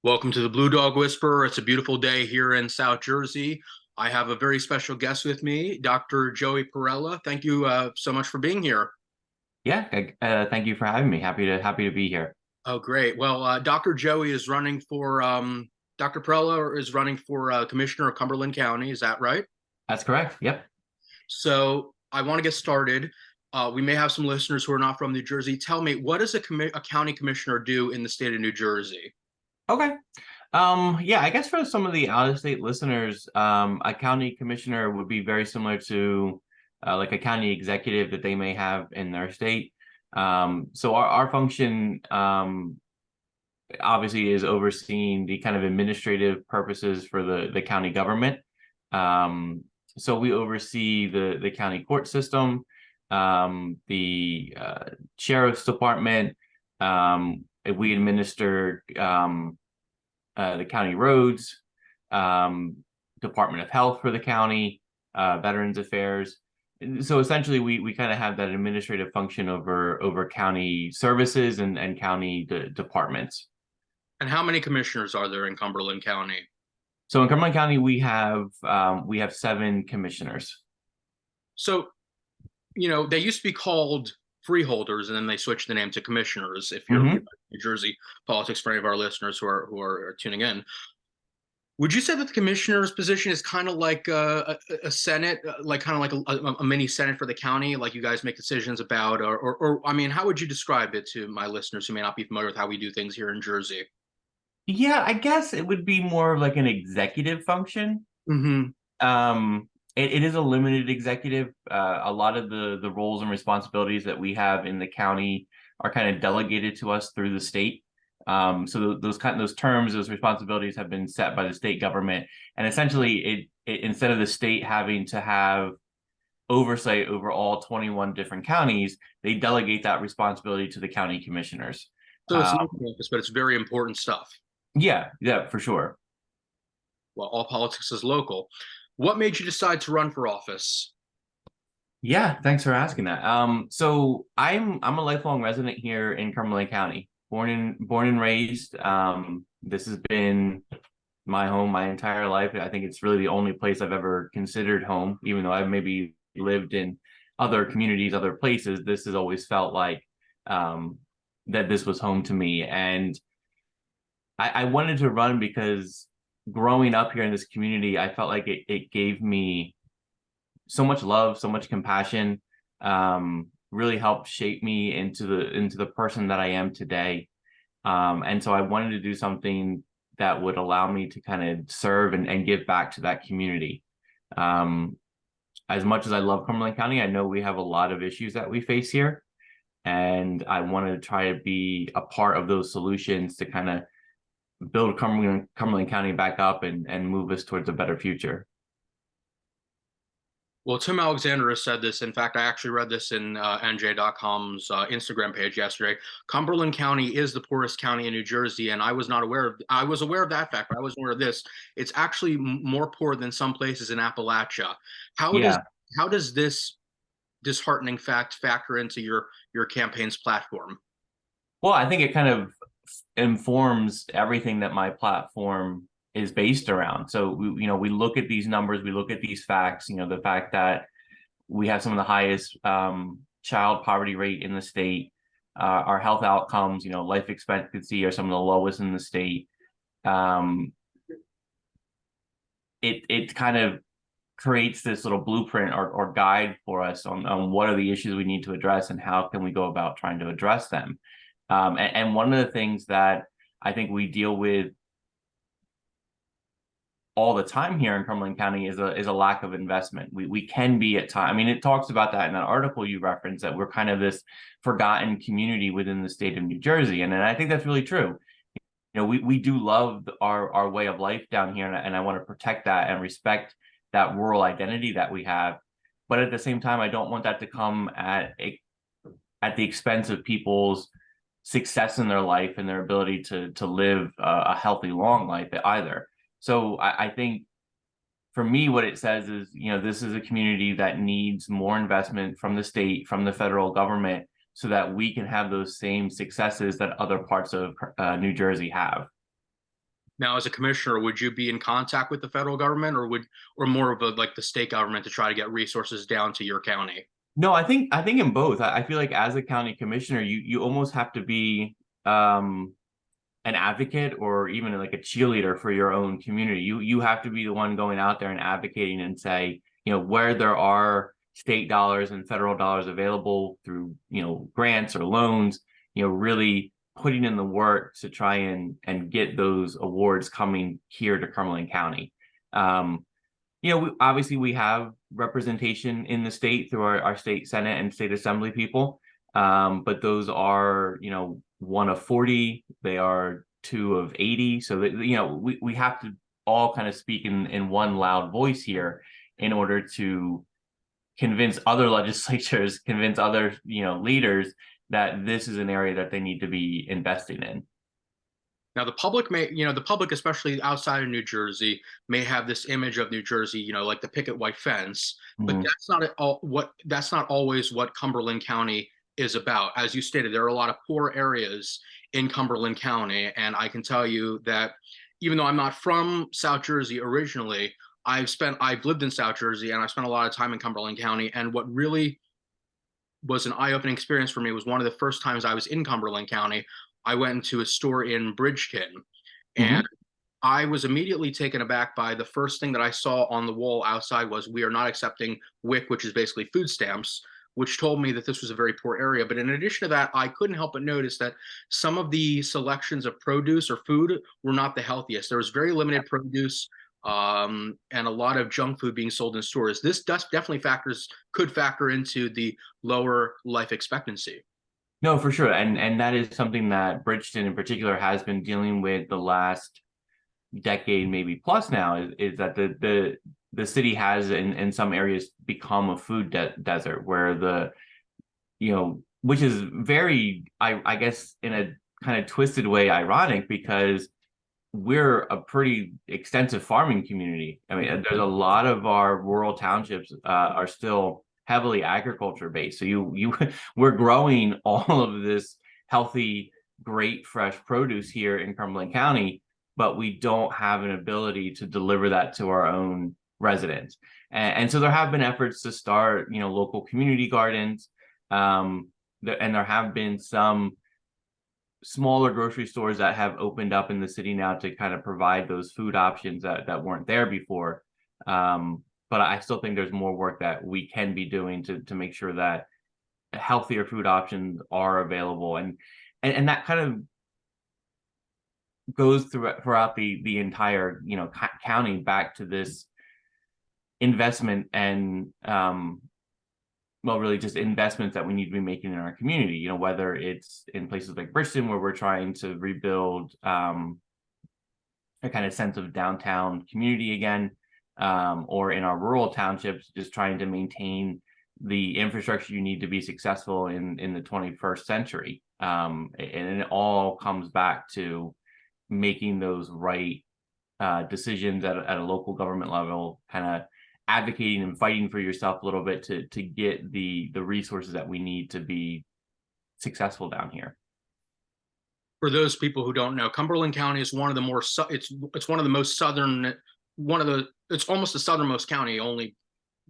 Welcome to the Blue Dog Whisperer. It's a beautiful day here in South Jersey. I have a very special guest with me, Dr. Joeigh Perella. Thank you so much for being here. Yeah, thank you for having me. Happy to be here. Oh, great. Well, Dr. Joeigh is running for Dr. Perella is running for Commissioner of Cumberland County. Is that right? That's correct. Yep. So I want to get started. We may have some listeners who are not from New Jersey. Tell me, what does a county commissioner do in the state of New Jersey? Okay. Yeah, I guess for some of the out-of-state listeners, a county commissioner would be very similar to like a county executive that they may have in their state. So our function obviously is overseeing the kind of administrative purposes for the county government. So we oversee the county court system, the sheriff's department. We administer the county roads, Department of Health for the county, Veterans Affairs. So essentially, we kind of have that administrative function over county services and county departments. And how many commissioners are there in Cumberland County? So in Cumberland County, we have 7 commissioners. So they used to be called freeholders, and then they switched the name to commissioners. If you're Mhm. New Jersey politics, for any of our listeners who are tuning in, would you say that the commissioner's position is kind of like a senate, like kind of like a mini senate for the county, like you guys make decisions about, or I mean, how would you describe it to my listeners who may not be familiar with how we do things here in Jersey? Yeah, I guess it would be more of like an executive function. Mm-hmm. It is a limited executive. A lot of the roles and responsibilities that we have in the county are kind of delegated to us through the state. So those terms, those responsibilities have been set by the state government, and essentially, it instead of the state having to have oversight over all 21 different counties, they delegate that responsibility to the county commissioners. So it's Um, local office, but it's very important stuff. yeah, for sure. Well, all politics is local. What made you decide to run for office? Yeah, thanks for asking that. So I'm a lifelong resident here in Cumberland County, born and raised. This has been my home my entire life. I think it's really the only place I've ever considered home, even though I've maybe lived in other communities, other places. This has always felt like um, that this was home to me, and I wanted to run because growing up here in this community, I felt like it gave me so much love, so much compassion, really helped shape me into the person that I am today. And so I wanted to do something that would allow me to kind of serve and give back to that community. Um, as much as I love Cumberland County, I know we have a lot of issues that we face here, and I wanted to try to be a part of those solutions to kind of build Cumberland County back up and move us towards a better future. Well, Tim Alexander has said this. In fact, I actually read this in NJ.com's Instagram page yesterday. Cumberland County is the poorest county in New Jersey, and I was not aware of. I was aware of that fact, but I wasn't aware of this. It's actually more poor than some places in Appalachia. How does Yeah. how does this disheartening fact factor into your campaign's platform? Well, I think it kind of informs everything that my platform is based around. So we look at these numbers, we look at these facts. The fact that we have some of the highest child poverty rate in the state, our health outcomes, life expectancy are some of the lowest in the state. Um, it kind of creates this little blueprint or guide for us on what are the issues we need to address and how can we go about trying to address them. And one of the things that I think we deal with all the time here in Cumberland County is a lack of investment. We can be at time. I mean, it talks about that in that article you referenced, that we're kind of this forgotten community within the state of New Jersey, and I think that's really true. We do love our way of life down here, and I want to protect that and respect that rural identity that we have. But at the same time, I don't want that to come at the expense of people's success in their life and their ability to live a healthy, long life either. So I think for me, what it says is, this is a community that needs more investment from the state, from the federal government, so that we can have those same successes that other parts of New Jersey have. Now, as a commissioner, would you be in contact with the federal government, or more of a like the state government to try to get resources down to your county? No, I think in both. I feel like as a county commissioner, you almost have to be um an advocate or even like a cheerleader for your own community. You have to be the one going out there and advocating and say, where there are state dollars and federal dollars available through, grants or loans, really putting in the work to try and get those awards coming here to Cumberland County. Um, obviously we have representation in the state through our state Senate and state assembly people. But those are, one of 40, they are two of 80. So that, we have to all kind of speak in one loud voice here in order to convince other legislatures, convince other, leaders that this is an area that they need to be investing in. Now, the public, especially outside of New Jersey, may have this image of New Jersey, like the picket white fence, but Mhm. that's not always what Cumberland County is about. As you stated, there are a lot of poor areas in Cumberland County, and I can tell you that even though I'm not from South Jersey originally, I've lived in South Jersey and I've spent a lot of time in Cumberland County. And what really was an eye-opening experience for me was one of the first times I was in Cumberland County. I went into a store in Bridgeton, and Mhm. I was immediately taken aback by the first thing that I saw on the wall outside was "We are not accepting WIC," which is basically food stamps, which told me that this was a very poor area. But in addition to that, I couldn't help but notice that some of the selections of produce or food were not the healthiest. There was very limited produce, and a lot of junk food being sold in stores. This definitely could factor into the lower life expectancy. No, for sure. And that is something that Bridgeton in particular has been dealing with the last decade, maybe plus now, is that the city has in some areas become a food desert where which is very, I guess in a kind of twisted way ironic because we're a pretty extensive farming community. I mean, there's a lot of our rural townships are still heavily agriculture based. So we're growing all of this healthy, great fresh produce here in Cumberland County, but we don't have an ability to deliver that to our own residents. And so there have been efforts to start, local community gardens. And there have been some smaller grocery stores that have opened up in the city now to kind of provide those food options that weren't there before. But I still think there's more work that we can be doing to make sure that healthier food options are available, and that kind of goes throughout the entire county back to this investment and well, really just investments that we need to be making in our community, whether it's in places like Bridgeton, where we're trying to rebuild a kind of sense of downtown community again, or in our rural townships, just trying to maintain the infrastructure you need to be successful in the 21st century. And it all comes back to making those right decisions at a local government level, kind of advocating and fighting for yourself a little bit to get the resources that we need to be successful down here. For those people who don't know, Cumberland County is one of the it's one of the most southern, it's almost the southernmost county, only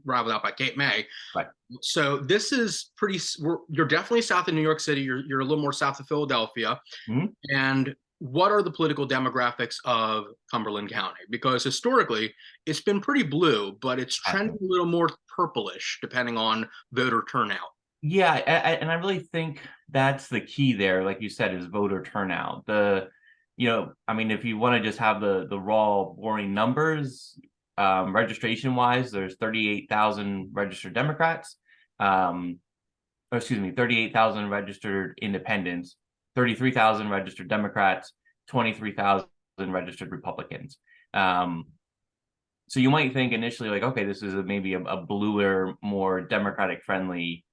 rivaled out by Cape May. Right. So this is you're definitely south of New York City. You're a little more south of Philadelphia. Mhm. And what are the political demographics of Cumberland County? Because historically, it's been pretty blue, but it's trending a little more purplish depending on voter turnout. Yeah, and I really think that's the key there, like you said, is voter turnout. I mean, if you want to just have the raw, boring numbers, registration wise, there's 38,000 registered Democrats, or excuse me, 38,000 registered independents, 33,000 registered Democrats, 23,000 registered Republicans. So you might think initially like, okay, this is maybe a bluer, more Democratic friendly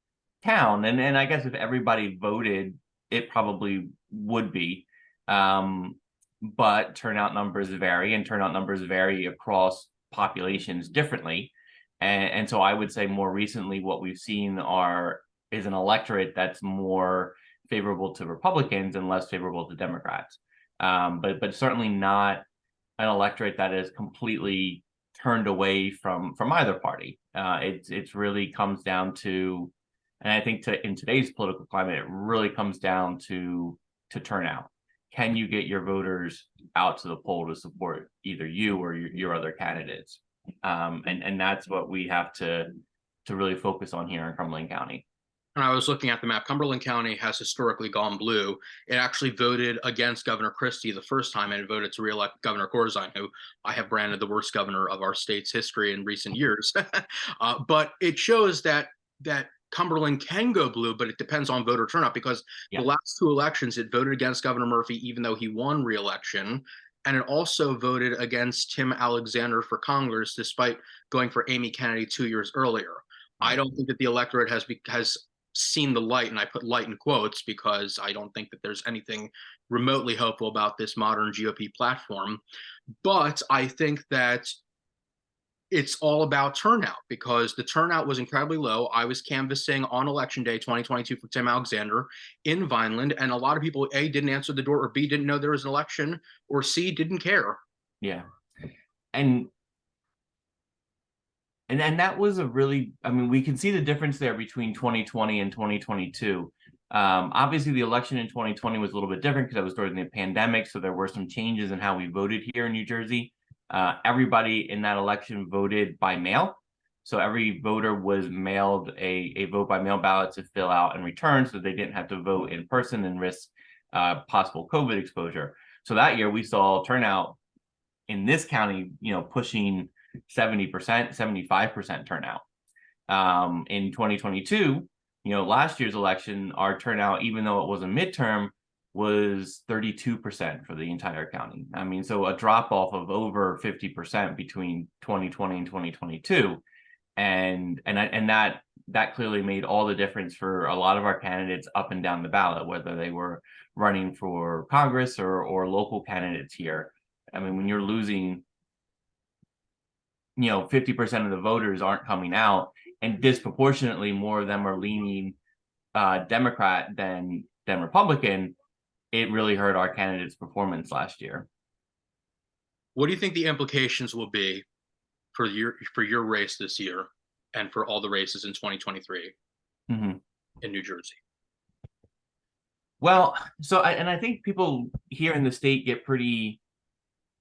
town. And I guess if everybody voted, it probably would be. But turnout numbers vary, and turnout numbers vary across populations differently. And so I would say more recently, what we've seen is an electorate that's more favorable to Republicans and less favorable to Democrats. But certainly not an electorate that is completely turned away from either party. It's really comes down to, and I think in today's political climate, it really comes down to turnout. Can you get your voters out to the poll to support either you or your other candidates? And that's what we have to really focus on here in Cumberland County. And I was looking at the map. Cumberland County has historically gone blue. It actually voted against Governor Christie the first time, and it voted to reelect Governor Corzine, who I have branded the worst governor of our state's history in recent years. But it shows that Cumberland can go blue, but it depends on voter turnout, because Yeah. the last two elections it voted against Governor Murphy, even though he won re-election. And it also voted against Tim Alexander for Congress, despite going for Amy Kennedy 2 years earlier. I don't think that the electorate has seen the light, and I put light in quotes because I don't think that there's anything remotely hopeful about this modern GOP platform. But I think that it's all about turnout, because the turnout was incredibly low. I was canvassing on election day 2022 for Tim Alexander in Vineland, and a lot of people, A, didn't answer the door, or B, didn't know there was an election, or C, didn't care. Yeah. And that was a really, I mean, we can see the difference there between 2020 and 2022. Obviously, the election in 2020 was a little bit different because that was during the pandemic, so there were some changes in how we voted here in New Jersey. Everybody in that election voted by mail, so every voter was mailed a vote by mail ballot to fill out and return, so they didn't have to vote in person and risk possible COVID exposure. So that year we saw turnout in this county, pushing 70%, 75% turnout. In 2022, last year's election, our turnout, even though it was a midterm, was 32% for the entire county. I mean, so a drop off of over 50% between 2020 and 2022. And that clearly made all the difference for a lot of our candidates up and down the ballot, whether they were running for Congress or local candidates here. I mean, when you're losing 50% of the voters aren't coming out, and disproportionately more of them are leaning Democrat than Republican, it really hurt our candidates' performance last year. What do you think the implications will be for your race this year, and for all the races in 2023 Mm-hmm. in New Jersey? Well, I think people here in the state get pretty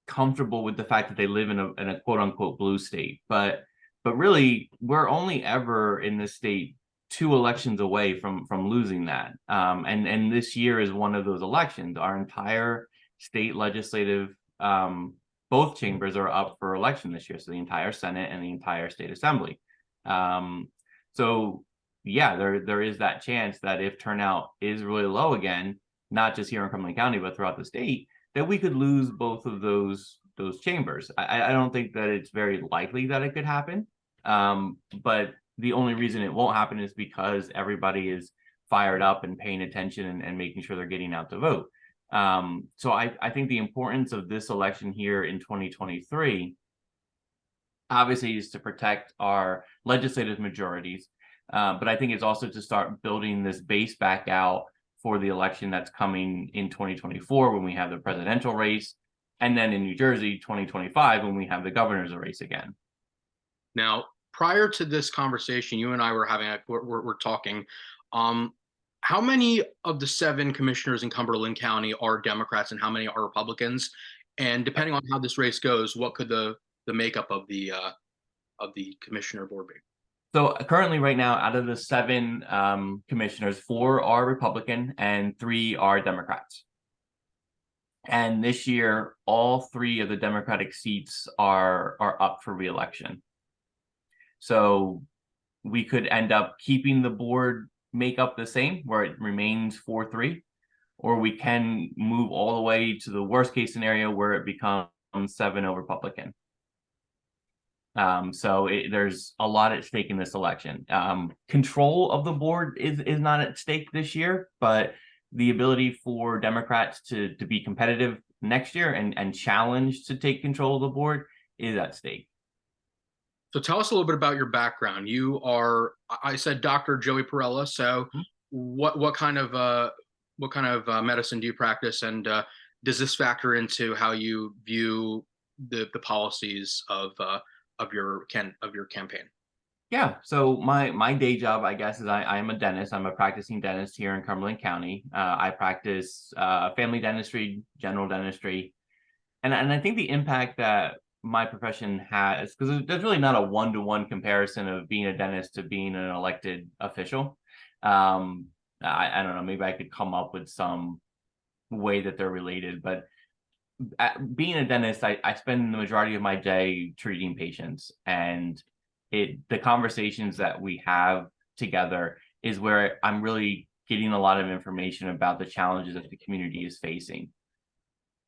comfortable with the fact that they live in a quote unquote blue state, but really we're only ever in this state 2 elections away from losing that. And this year is one of those elections. Our entire state legislative, both chambers are up for election this year, so the entire Senate and the entire state assembly. So yeah, there is that chance that if turnout is really low again, not just here in Cumberland County but throughout the state, that we could lose both of those chambers. I don't think that it's very likely that it could happen. But the only reason it won't happen is because everybody is fired up and paying attention and making sure they're getting out to vote. So I think the importance of this election here in 2023 obviously is to protect our legislative majorities. But I think it's also to start building this base back out for the election that's coming in 2024 when we have the presidential race, and then in New Jersey 2025 when we have the governor's race again. Now, prior to this conversation, you and I were having we're talking. How many of the 7 commissioners in Cumberland County are Democrats, and how many are Republicans? And depending on how this race goes, what could the makeup of the commissioner board be? So currently, right now, out of the 7 commissioners, 4 are Republican and 3 are Democrats. And this year, all 3 of the Democratic seats are up for re-election. So we could end up keeping the board makeup the same, where it remains 4-3, or we can move all the way to the worst case scenario where it becomes 7-0 Republican. So there's a lot at stake in this election. Control of the board is not at stake this year, but the ability for Democrats to be competitive next year and challenge to take control of the board is at stake. So tell us a little bit about your background. You are, I said, Dr. Joeigh Perella. So what kind of medicine do you practice, and does this factor into how you view the policies of your campaign? Yeah, so my day job, I guess, is I'm a dentist. I'm a practicing dentist here in Cumberland County. I practice family dentistry, general dentistry, and I think the impact that my profession has, because there's really not a one-to-one comparison of being a dentist to being an elected official. Um, I don't know, maybe I could come up with some way that they're related, but being a dentist, I spend the majority of my day treating patients, and the conversations that we have together is where I'm really getting a lot of information about the challenges that the community is facing.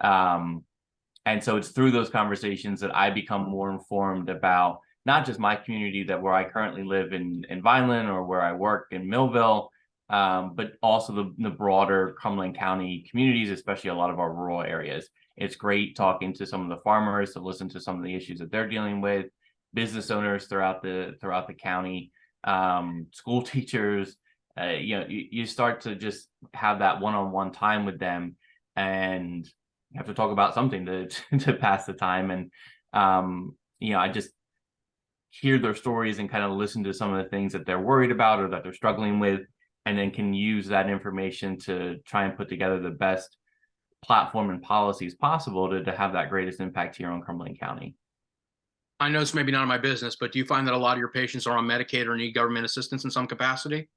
And so it's through those conversations that I become more informed about not just my community, that where I currently live in Vineland, or where I work in Millville, but also the broader Cumberland County communities, especially a lot of our rural areas. It's great talking to some of the farmers to listen to some of the issues that they're dealing with, business owners throughout the county, school teachers. You start to just have that one-on-one time with them, and you have to talk about something to to pass the time. And I just hear their stories and kind of listen to some of the things that they're worried about or that they're struggling with, and then can use that information to try and put together the best platform and policies possible to have that greatest impact here on Cumberland County. I know it's maybe none of my business, but do you find that a lot of your patients are on Medicaid or need government assistance in some capacity?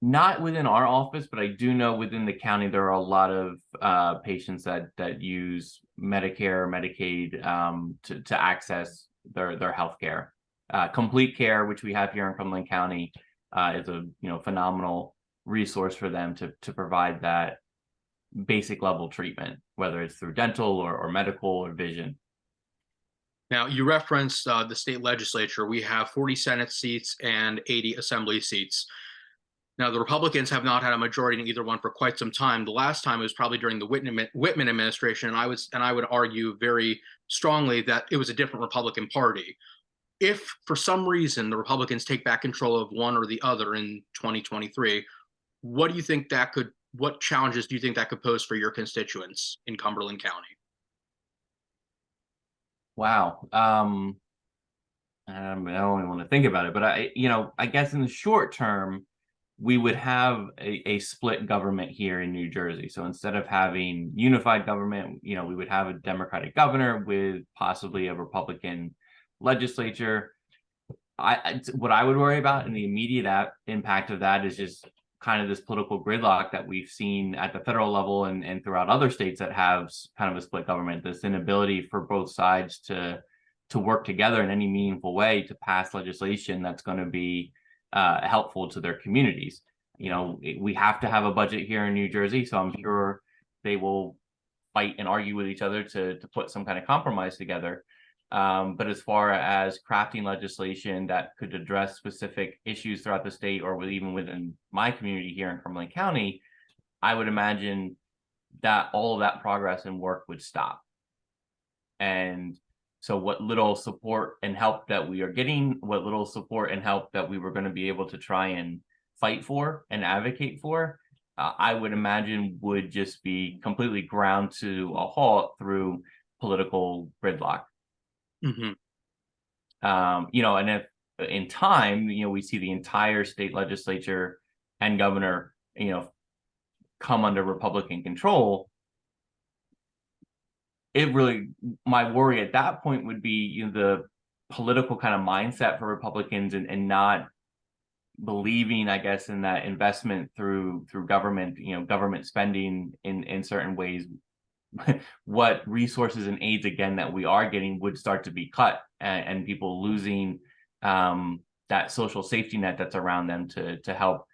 Not within our office, but I do know within the county there are a lot of patients that use Medicare, Medicaid, to access their health care. Complete Care, which we have here in Cumberland County, is a phenomenal resource for them to provide that basic level treatment, whether it's through dental or medical or vision. Now, you referenced the state legislature. We have 40 Senate seats and 80 Assembly seats. Now, the Republicans have not had a majority in either one for quite some time. The last time it was probably during the Whitman administration, and I would argue very strongly that it was a different Republican Party. If for some reason the Republicans take back control of one or the other in 2023, what do you think what challenges do you think that could pose for your constituents in Cumberland County? Wow. I don't even want to think about it, but I guess in the short term, we would have a split government here in New Jersey. So instead of having unified government, we would have a Democratic governor with possibly a Republican legislature. What I would worry about in the immediate impact of that is just kind of this political gridlock that we've seen at the federal level and throughout other states that have kind of a split government, this inability for both sides to work together in any meaningful way to pass legislation that's going to be helpful to their communities. We have to have a budget here in New Jersey, so I'm sure they will fight and argue with each other to put some kind of compromise together. But as far as crafting legislation that could address specific issues throughout the state or even within my community here in Cumberland County, I would imagine that all of that progress and work would stop. And so what little support and help that we are getting, what little support and help that we were going to be able to try and fight for and advocate for, I would imagine would just be completely ground to a halt through political gridlock. Mm-hmm. And if in time, we see the entire state legislature and governor, come under Republican control, my worry at that point would be the political kind of mindset for Republicans and not believing, I guess, in that investment through government, government spending in certain ways. What resources and aids again that we are getting would start to be cut, and people losing that social safety net that's around them to help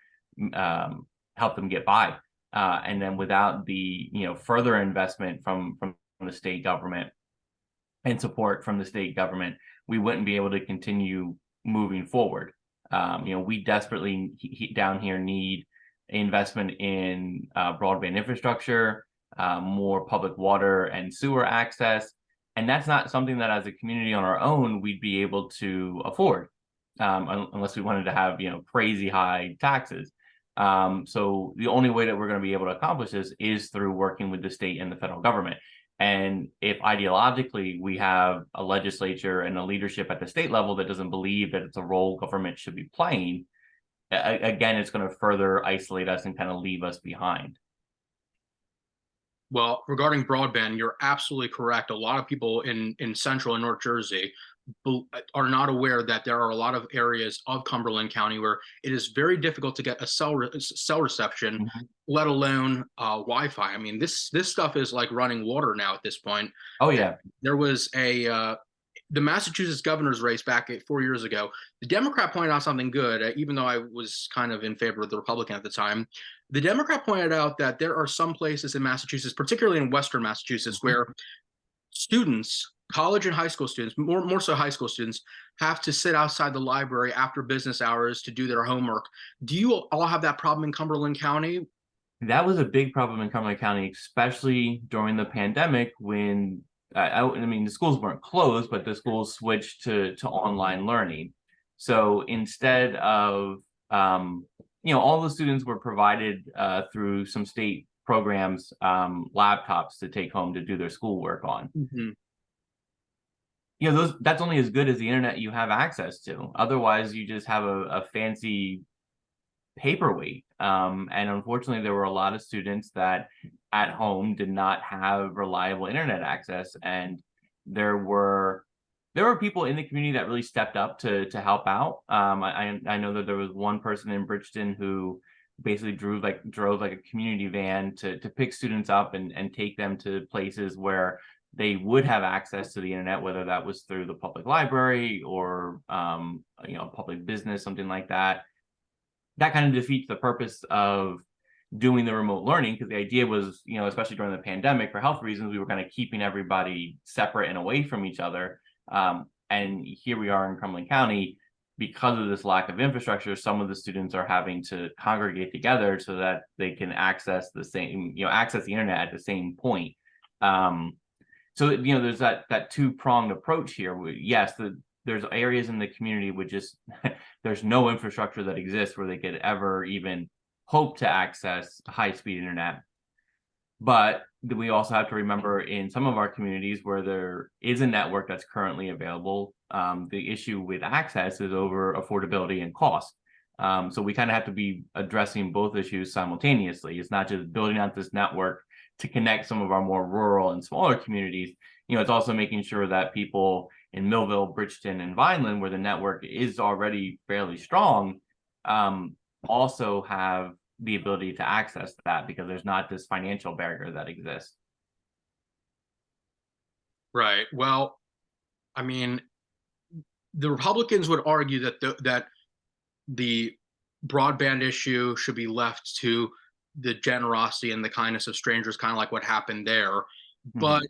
them get by. And then without the further investment from the state government and support from the state government, we wouldn't be able to continue moving forward. We desperately down here need investment in broadband infrastructure, more public water and sewer access. And that's not something that as a community on our own, we'd be able to afford, unless we wanted to have, crazy high taxes. So the only way that we're going to be able to accomplish this is through working with the state and the federal government. And if ideologically we have a legislature and a leadership at the state level that doesn't believe that it's a role government should be playing, again, it's going to further isolate us and kind of leave us behind. Well, regarding broadband, you're absolutely correct. A lot of people in central and North Jersey are not aware that there are a lot of areas of Cumberland County where it is very difficult to get a cell reception, Mhm. let alone Wi-Fi. I mean, this stuff is like running water now at this point. Oh yeah. There was the Massachusetts governor's race back 4 years ago. The Democrat pointed out something good, even though I was kind of in favor of the Republican at the time. The Democrat pointed out that there are some places in Massachusetts, particularly in Western Massachusetts, Mhm. where students, college and high school students, more so high school students, have to sit outside the library after business hours to do their homework. Do you all have that problem in Cumberland County? That was a big problem in Cumberland County, especially during the pandemic when I mean the schools weren't closed, but the schools switched to online learning. So instead of all the students were provided through some state programs laptops to take home to do their schoolwork on. Mhm. Those that's only as good as the internet you have access to. Otherwise, you just have a fancy paperweight. And unfortunately, there were a lot of students that at home did not have reliable internet access, and there were people in the community that really stepped up to help out. I know that there was one person in Bridgeton who basically drove like a community van to pick students up and take them to places where they would have access to the internet, whether that was through the public library or public business, something like that. That kind of defeats the purpose of doing the remote learning, because the idea was, especially during the pandemic, for health reasons, we were kind of keeping everybody separate and away from each other. And here we are in Cumberland County, because of this lack of infrastructure, some of the students are having to congregate together so that they can access access the internet at the same point. So there's that two-pronged approach here. Yes, there's areas in the community with just there's no infrastructure that exists where they could ever even hope to access high-speed internet. But we also have to remember, in some of our communities where there is a network that's currently available, the issue with access is over affordability and cost. So we kind of have to be addressing both issues simultaneously. It's not just building out this network to connect some of our more rural and smaller communities. It's also making sure that people in Millville, Bridgeton, and Vineland, where the network is already fairly strong, also have the ability to access that, because there's not this financial barrier that exists. Right. Well, I mean, the Republicans would argue that the broadband issue should be left to the generosity and the kindness of strangers, kind of like what happened there. But Mhm.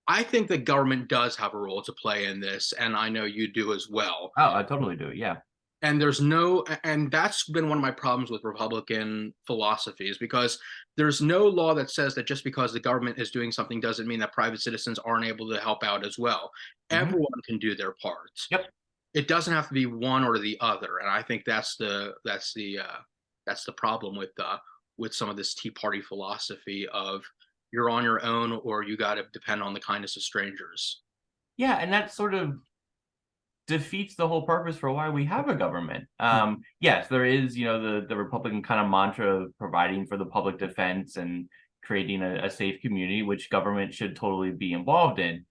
I think the government does have a role to play in this, and I know you do as well. Oh, I totally do. Yeah. And that's been one of my problems with Republican philosophies, because there's no law that says that just because the government is doing something doesn't mean that private citizens aren't able to help out as well. Mhm. Everyone can do their part. Yep. It doesn't have to be one or the other, and I think that's the problem with some of this Tea Party philosophy of you're on your own or you got to depend on the kindness of strangers. Yeah, and that sort of defeats the whole purpose for why we have a government. Yes, there is, the Republican kind of mantra of providing for the public defense and creating a safe community, which government should totally be involved in.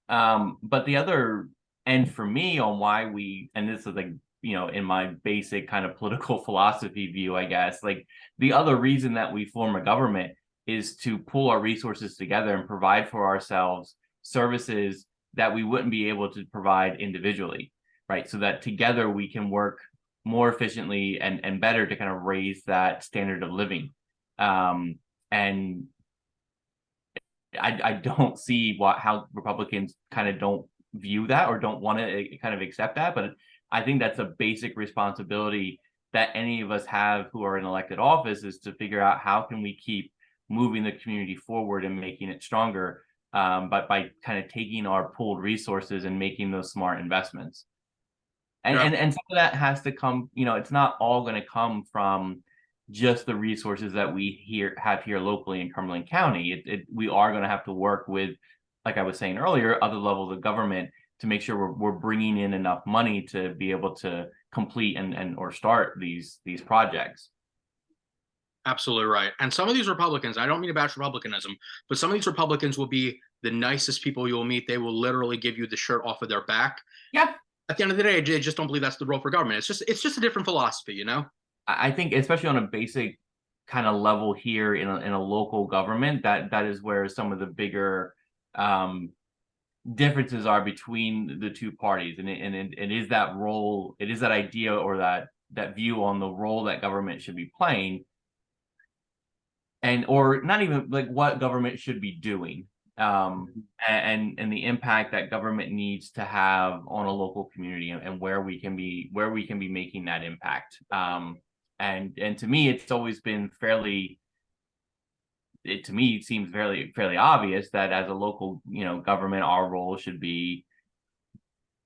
But the other end for me on why and this is like, in my basic kind of political philosophy view, I guess, like the other reason that we form a government is to pool our resources together and provide for ourselves services that we wouldn't be able to provide individually, right? So that together we can work more efficiently and better to kind of raise that standard of living. And I don't see how Republicans kind of don't view that or don't want to kind of accept that. But I think that's a basic responsibility that any of us have who are in elected office, is to figure out how can we keep moving the community forward and making it stronger, but by kind of taking our pooled resources and making those smart investments. And Yeah. and some of that has to come, it's not all going to come from just the resources that we have here locally in Cumberland County. We are going to have to work with, like I was saying earlier, other levels of government to make sure we're bringing in enough money to be able to complete and or start these projects. Absolutely right. And some of these Republicans, I don't mean to bash Republicanism, but some of these Republicans will be the nicest people you'll meet. They will literally give you the shirt off of their back. Yeah. At the end of the day, they just don't believe that's the role for government. It's just a different philosophy, you know? I think, especially on a basic kind of level here in a local government, that is where some of the bigger differences are between the two parties, and it is that role, it is that idea or that view on the role that government should be playing, and or not even like what government should be doing, and the impact that government needs to have on a local community, and where we can be making that impact. And to me, it's always been to me it seems fairly obvious that as a local government, our role should be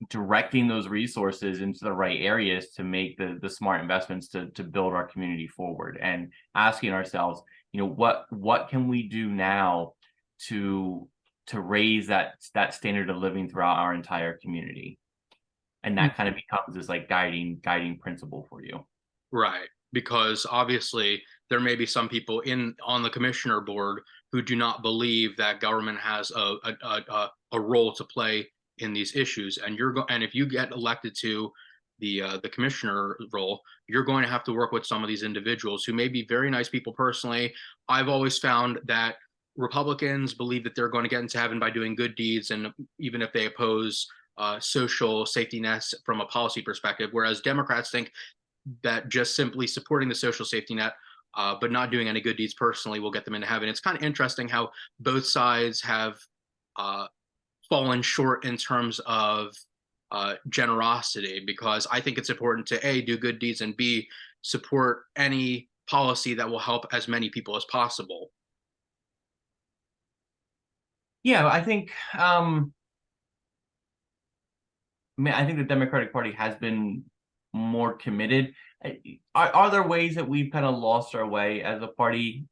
directing those resources into the right areas to make the smart investments to build our community forward, and asking ourselves, what can we do now to raise that standard of living throughout our entire community, and that kind of becomes this like guiding principle for you. Right. Because obviously there may be some people on the commissioner board who do not believe that government has a role to play in these issues. And if you get elected to the commissioner role, you're going to have to work with some of these individuals who may be very nice people personally. I've always found that Republicans believe that they're going to get into heaven by doing good deeds, and even if they oppose social safety nets from a policy perspective, whereas Democrats think that just simply supporting the social safety net, but not doing any good deeds personally, will get them into heaven. It's kind of interesting how both sides have fallen short in terms of generosity, because I think it's important to A, do good deeds, and B, support any policy that will help as many people as possible. Yeah, I think I think the Democratic Party has been more committed. Are there ways that we've kind of lost our way as a party,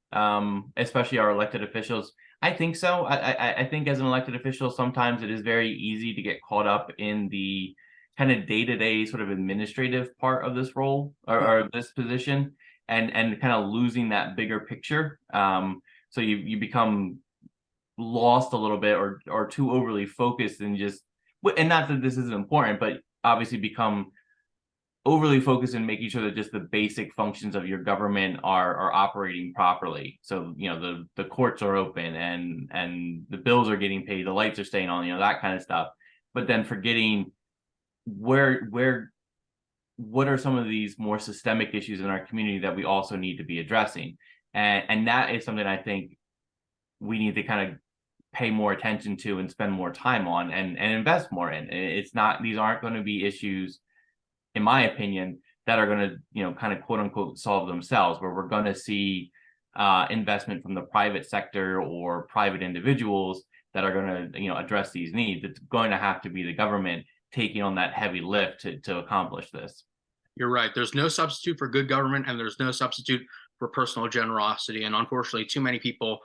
especially our elected officials? I think so. I think as an elected official, sometimes it is very easy to get caught up in the kind of day-to-day sort of administrative part of this role, or this position, and kind of losing that bigger picture. So you become lost a little bit, or too overly focused, and just, and not that this isn't important, but obviously become overly focused in making sure that just the basic functions of your government are operating properly. So the courts are open, and the bills are getting paid, the lights are staying on, that kind of stuff. But then forgetting what are some of these more systemic issues in our community that we also need to be addressing, and that is something I think we need to kind of pay more attention to and spend more time on, and invest more in. These aren't going to be issues, in my opinion, that are going to, kind of quote unquote solve themselves, where we're going to see investment from the private sector or private individuals that are going to, address these needs. It's going to have to be the government taking on that heavy lift to accomplish this. You're right. There's no substitute for good government, and there's no substitute for personal generosity. And unfortunately, too many people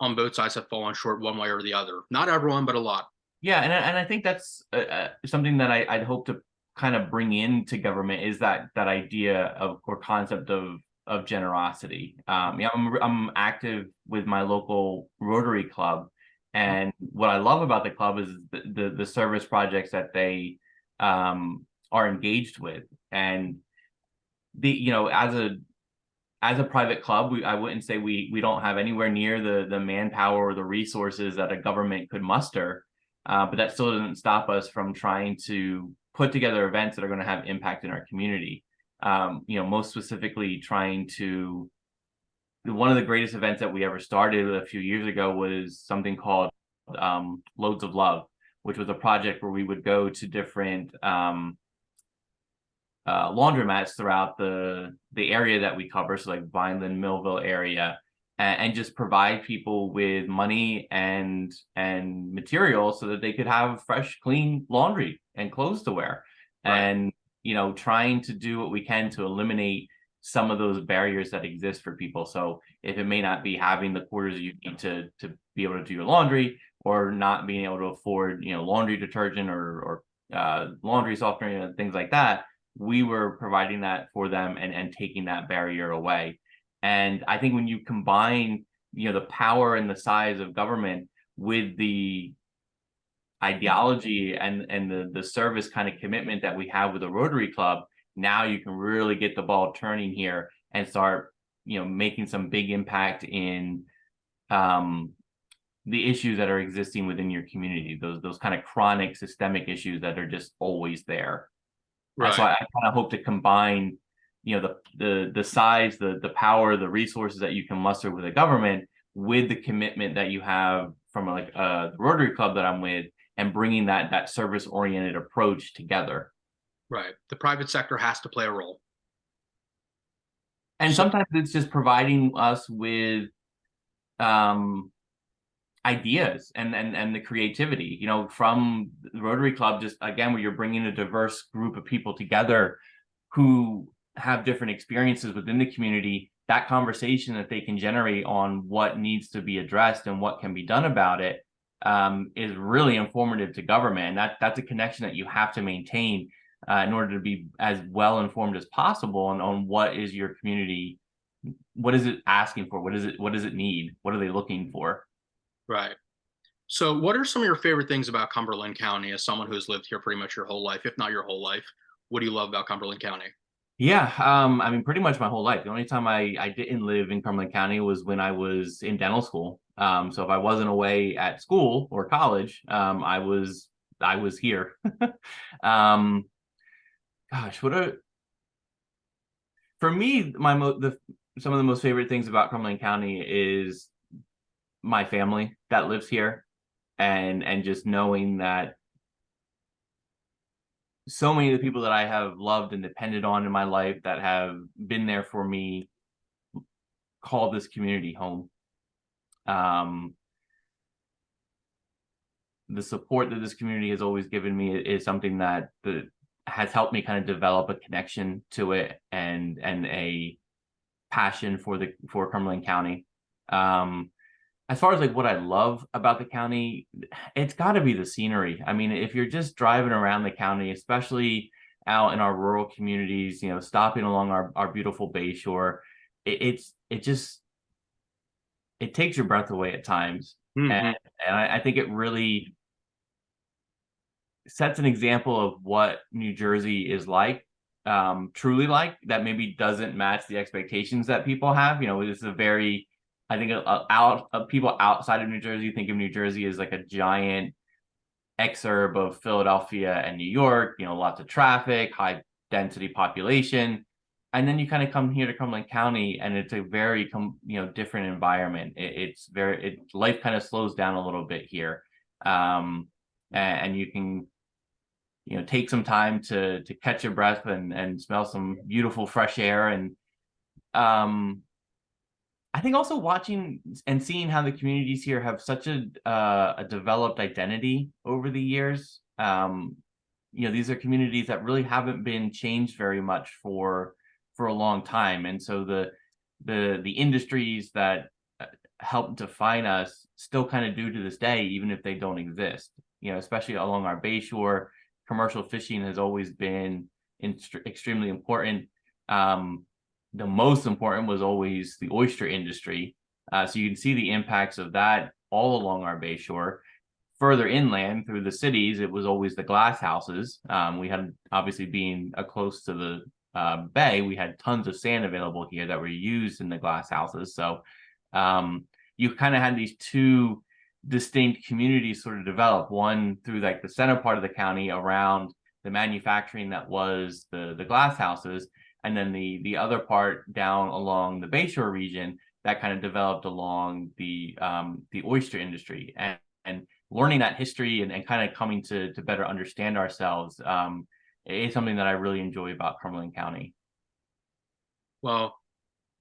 on both sides have fallen short one way or the other. Not everyone, but a lot. Yeah, and I think that's something that I'd hope to kind of bring into government, is that idea of, or concept of generosity. I'm active with my local Rotary Club, and what I love about the club is the service projects that they are engaged with, and as a private club, I wouldn't say we don't have anywhere near the manpower or the resources that a government could muster, but that still doesn't stop us from trying to put together events that are going to have impact in our community. Most specifically, one of the greatest events that we ever started a few years ago was something called Loads of Love, which was a project where we would go to different laundromats throughout the area that we cover, so like Vineland, Millville area, and just provide people with money and material so that they could have fresh, clean laundry and clothes to wear. Right. And trying to do what we can to eliminate some of those barriers that exist for people. So if it may not be having the quarters you need to be able to do your laundry, or not being able to afford, laundry detergent or laundry softener and things like that, we were providing that for them and taking that barrier away. And I think when you combine, the power and the size of government with the ideology and the service kind of commitment that we have with the Rotary Club, now you can really get the ball turning here and start, making some big impact in the issues that are existing within your community, those kind of chronic systemic issues that are just always there. Right. So I kind of hope to combine, the size, the power, the resources that you can muster with the government with the commitment that you have from like the Rotary Club that I'm with, and bringing that service oriented approach together. Right. The private sector has to play a role. And sometimes it's just providing us with ideas and the creativity, from the Rotary Club, just again, where you're bringing a diverse group of people together who have different experiences within the community. That conversation that they can generate on what needs to be addressed and what can be done about it is really informative to government. And that's a connection that you have to maintain in order to be as well informed as possible on what is your community, what is it asking for, what does it need, what are they looking for. Right. So what are some of your favorite things about Cumberland County as someone who's lived here pretty much your whole life, if not your whole life? What do you love about Cumberland County? Yeah, I mean, pretty much my whole life. The only time I didn't live in Cumberland County was when I was in dental school. So if I wasn't away at school or college, I was here. Gosh, for me, some of the most favorite things about Cumberland County is my family that lives here, and just knowing that so many of the people that I have loved and depended on in my life, that have been there for me, call this community home. The support that this community has always given me is something that has helped me kind of develop a connection to it, and a passion for Cumberland County. As far as like what I love about the county, it's got to be the scenery. I mean, if you're just driving around the county, especially out in our rural communities, stopping along our beautiful Bay Shore, it takes your breath away at times. Mm-hmm. And I think it really sets an example of what New Jersey is like, truly like, that maybe doesn't match the expectations that people have. It's a very, I think people outside of New Jersey think of New Jersey as like a giant exurb of Philadelphia and New York, lots of traffic, high density population. And then you kind of come here to Cumberland County, and it's a very, different environment. Life kind of slows down a little bit here. And you can, take some time to catch your breath and smell some beautiful fresh air. And I think also watching and seeing how the communities here have such a developed identity over the years. These are communities that really haven't been changed very much for a long time, and so the industries that help define us still kind of do to this day, even if they don't exist. Especially along our Bay Shore, commercial fishing has always been extremely important. The most important was always the oyster industry. So you can see the impacts of that all along our Bay Shore. Further inland through the cities, it was always the glass houses. We had, obviously being close to the bay, we had tons of sand available here that were used in the glass houses. So you kind of had these two distinct communities sort of develop, one through like the center part of the county around the manufacturing that was the glass houses, and then the other part down along the Bayshore region that kind of developed along the oyster industry. And learning that history and kind of coming to better understand ourselves is something that I really enjoy about Cumberland County. Well,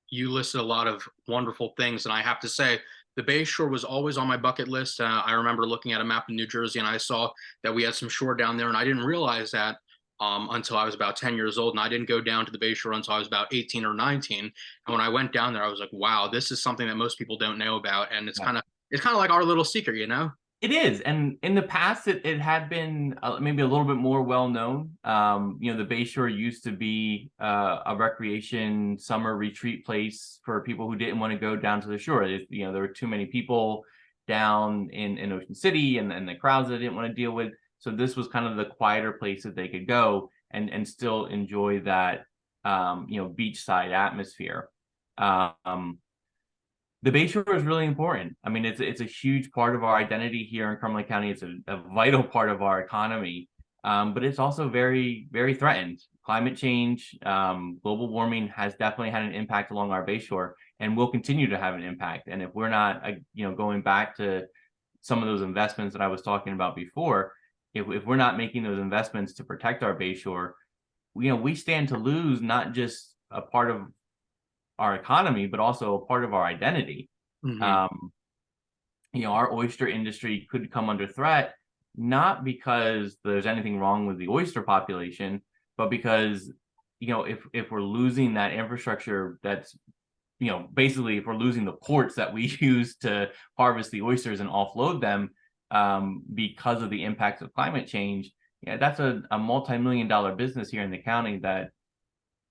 you listed a lot of wonderful things, and I have to say, the Bay Shore was always on my bucket list. I remember looking at a map in New Jersey, and I saw that we had some shore down there, and I didn't realize that until I was about 10 years old. And I didn't go down to the Bayshore until I was about 18 or 19. And when I went down there, I was like, wow, this is something that most people don't know about. And it's kind of like our little secret, you know? It is, and in the past, it had been maybe a little bit more well known. The Bayshore used to be a recreation summer retreat place for people who didn't want to go down to the shore. There were too many people down in Ocean City, and the crowds that they didn't want to deal with. So this was kind of the quieter place that they could go and still enjoy that beachside atmosphere. Um, the Bayshore is really important. I mean, it's a huge part of our identity here in Cumberland County. It's a vital part of our economy, but it's also very, very threatened. Climate change, global warming has definitely had an impact along our Bayshore, and will continue to have an impact. And if we're not, going back to some of those investments that I was talking about before, if we're not making those investments to protect our Bayshore, we stand to lose not just a part of our economy, but also a part of our identity. Mhm. Our oyster industry could come under threat, not because there's anything wrong with the oyster population, but because, if we're losing that infrastructure, that's, basically if we're losing the ports that we use to harvest the oysters and offload them, because of the impacts of climate change, that's a multi-million-dollar business here in the county that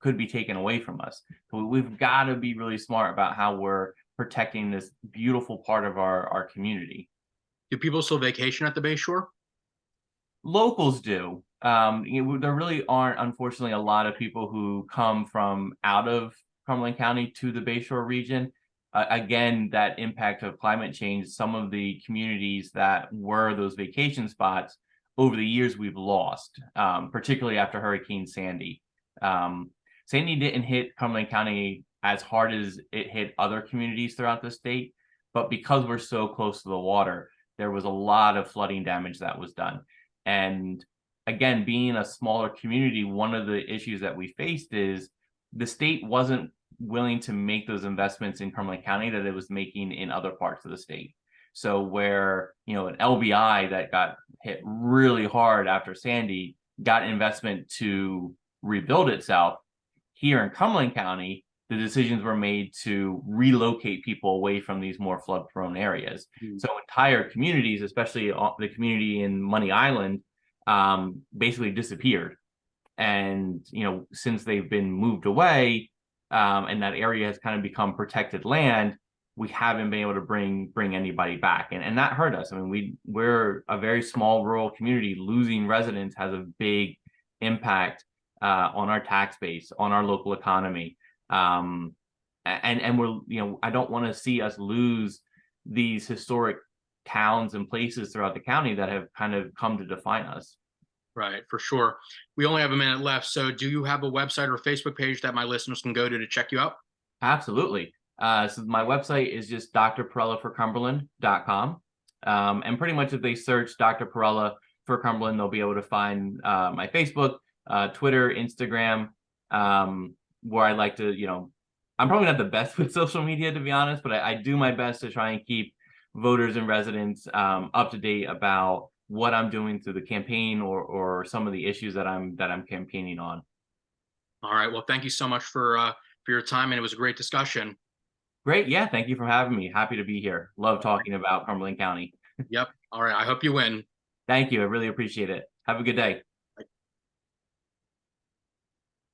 could be taken away from us. So we've got to be really smart about how we're protecting this beautiful part of our community. Do people still vacation at the Bayshore? Locals do. There really aren't, unfortunately, a lot of people who come from out of Cumberland County to the Bayshore region. Again, that impact of climate change, some of the communities that were those vacation spots over the years we've lost, particularly after Hurricane Sandy. Sandy didn't hit Cumberland County as hard as it hit other communities throughout the state, but because we're so close to the water, there was a lot of flooding damage that was done. And again, being a smaller community, one of the issues that we faced is the state wasn't willing to make those investments in Cumberland County that it was making in other parts of the state. So where, an LBI that got hit really hard after Sandy got investment to rebuild itself, here in Cumberland County, the decisions were made to relocate people away from these more flood-prone areas. So entire communities, especially the community in Money Island, basically disappeared. And since they've been moved away, and that area has kind of become protected land, we haven't been able to bring anybody back, and that hurt us. I mean, we're a very small rural community. Losing residents has a big impact on our tax base, on our local economy. And we're, I don't want to see us lose these historic towns and places throughout the county that have kind of come to define us. Right, for sure. We only have a minute left. So do you have a website or Facebook page that my listeners can go to check you out? Absolutely. So my website is just drperellaforcumberland.com. And pretty much if they search Dr. Perella for Cumberland, they'll be able to find my Facebook, Twitter, Instagram, where I like to, I'm probably not the best with social media, to be honest, but I do my best to try and keep voters and residents up to date about what I'm doing through the campaign or some of the issues that I'm campaigning on. All right. Well, thank you so much for your time, and it was a great discussion. Great. Yeah. Thank you for having me. Happy to be here. Love talking about Cumberland County. Yep. All right. I hope you win. Thank you. I really appreciate it. Have a good day.